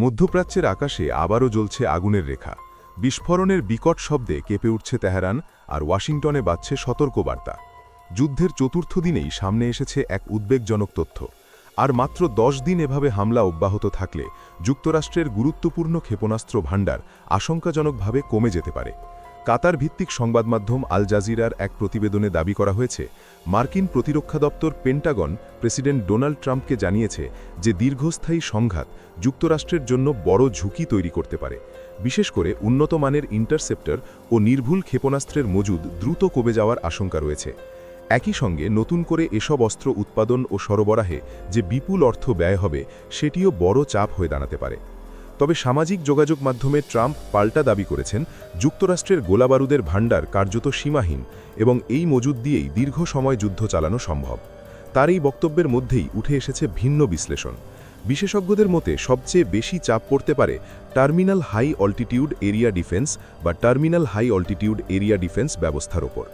মধ্যপ্রাচ্যের আকাশে আবারও জ্বলছে আগুনের রেখা। বিস্ফোরণের বিকট শব্দে কেঁপে উঠছে তেহরান, আর ওয়াশিংটনে বাজছে সতর্কবার্তা। যুদ্ধের চতুর্থ দিনেই সামনে এসেছে এক উদ্বেগজনক তথ্য। আর মাত্র 10 দিন এভাবে হামলা অব্যাহত থাকলে যুক্তরাষ্ট্রের গুরুত্বপূর্ণ ক্ষেপণাস্ত্র ভাণ্ডার আশঙ্কাজনকভাবে কমে যেতে পারে। কাতার ভিত্তিক সংবাদমাধ্যম আল জাজিরার এক প্রতিবেদনে দাবি করা হয়েছে, মার্কিন প্রতিরক্ষা দপ্তর পেন্টাগন প্রেসিডেন্ট ডোনাল্ড ট্রাম্পকে জানিয়েছে যে দীর্ঘস্থায়ী সংঘাত যুক্তরাষ্ট্রের জন্য বড় ঝুঁকি তৈরি করতে পারে। বিশেষ করে উন্নত মানের ইন্টারসেপ্টর ও নির্ভুল ক্ষেপণাস্ত্রের মজুদ দ্রুত কমে যাওয়ার আশঙ্কা রয়েছে। একই সঙ্গে নতুন করে এসব অস্ত্র উৎপাদন ও সরবরাহে যে বিপুল অর্থ ব্যয় হবে, সেটিও বড় চাপ হয়ে দাঁড়াতে পারে। তবে সামাজিক যোগাযোগ মাধ্যমে ট্রাম্প পাল্টা দাবি করেছেন, যুক্তরাষ্ট্রের গোলাবারুদের ভাণ্ডার কার্যত সীমাহীন এবং এই মজুদ দিয়েই দীর্ঘ সময় যুদ্ধ চালানো সম্ভব। তার এই বক্তব্যের মধ্যেই উঠে এসেছে ভিন্ন বিশ্লেষণ। বিশেষজ্ঞদের মতে সবচেয়ে বেশি চাপ পড়তে পারে terminal high altitude area defence বা terminal high altitude area defence ব্যবস্থার ওপর।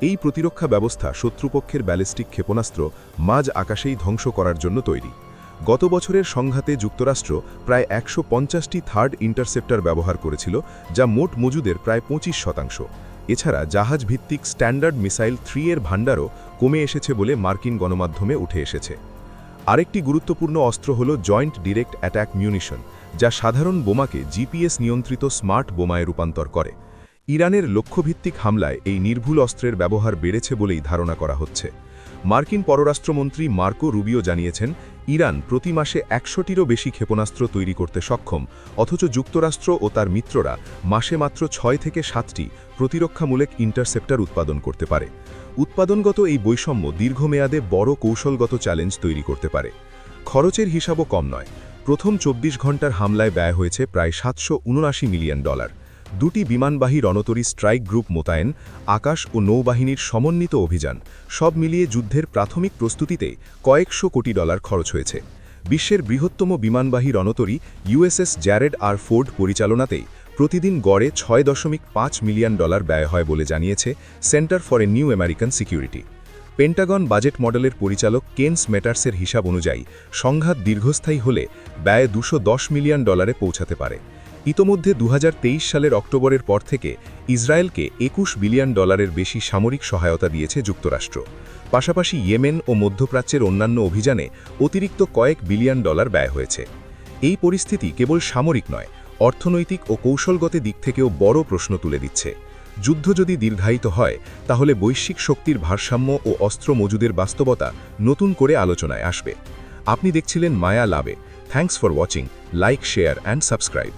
এই প্রতিরক্ষা ব্যবস্থা শত্রুপক্ষের ব্যালিস্টিক ক্ষেপণাস্ত্র মাঝ আকাশেই ধ্বংস করার জন্য তৈরি। গত বছরের সংঘাতে যুক্তরাষ্ট্র প্রায় 150টি থার্ড ইন্টারসেপ্টর ব্যবহার করেছিল, যা মোট মজুদের প্রায় 25%। এছাড়া জাহাজ ভিত্তিক স্ট্যান্ডার্ড মিসাইল 3 এর ভাণ্ডারও কমে এসেছে বলে মার্কিন গণমাধ্যমে উঠে এসেছে। আরেকটি গুরুত্বপূর্ণ অস্ত্র হল জয়েন্ট ডিরেক্ট অ্যাটাক মিউনিশন, যা সাধারণ বোমাকে জিপিএস নিয়ন্ত্রিত স্মার্ট বোমায় রূপান্তর করে। ইরানের লক্ষ্যভিত্তিক হামলায় এই নির্ভুল অস্ত্রের ব্যবহার বেড়েছে বলেই ধারণা করা হচ্ছে। মার্কিন পররাষ্ট্রমন্ত্রী মার্কো রুবিও জানিয়েছেন, ইরান প্রতি মাসে 100টিরও বেশি ক্ষেপণাস্ত্র তৈরি করতে সক্ষম, অথচ যুক্তরাষ্ট্র ও তার মিত্ররা মাসে মাত্র 6 থেকে 7টি প্রতিরক্ষামূলক ইন্টারসেপ্টর উৎপাদন করতে পারে। উৎপাদনগত এই বৈষম্য দীর্ঘমেয়াদে বড় কৌশলগত চ্যালেঞ্জ তৈরি করতে পারে। খরচের হিসাবও কম নয়। প্রথম 24 ঘণ্টার হামলায় ব্যয় হয়েছে প্রায় $779 মিলিয়ন। দুটি বিমানবাহী রণতরী স্ট্রাইক গ্রুপ মোতায়েন, আকাশ ও নৌবাহিনীর সমন্বিত অভিযান, সব মিলিয়ে যুদ্ধের প্রাথমিক প্রস্তুতিতে কয়েকশো কোটি ডলার খরচ হয়েছে। বিশ্বের বৃহত্তম বিমানবাহী রণতরী ইউএসএস জ্যারেড আর ফোর্ড পরিচালনাতেই প্রতিদিন গড়ে $6.5 মিলিয়ন ব্যয় হয় বলে জানিয়েছে centre for a new American security. Pentagon budget মডেলের পরিচালক কেন স্মেটার্সের হিসাব অনুযায়ী সংঘাত দীর্ঘস্থায়ী হলে ব্যয় $210 মিলিয়ন পৌঁছাতে পারে। ইতোমধ্যে 2023 সালের অক্টোবরের পর থেকে ইসরায়েলকে $21 বিলিয়ন বেশি সামরিক সহায়তা দিয়েছে যুক্তরাষ্ট্র। পাশাপাশি ইয়েমেন ও মধ্যপ্রাচ্যের অন্যান্য অভিযানে অতিরিক্ত কয়েক বিলিয়ন ডলার ব্যয় হয়েছে। এই পরিস্থিতি কেবল সামরিক নয়, অর্থনৈতিক ও কৌশলগত দিক থেকেও বড় প্রশ্ন তুলে দিচ্ছে। যুদ্ধ যদি দীর্ঘায়িত হয়, তাহলে বৈশ্বিক শক্তির ভারসাম্য ও অস্ত্র মজুদের বাস্তবতা নতুন করে আলোচনায় আসবে। আপনি দেখছিলেন মায়া লাভে। Thanks for watching. Like, share and subscribe.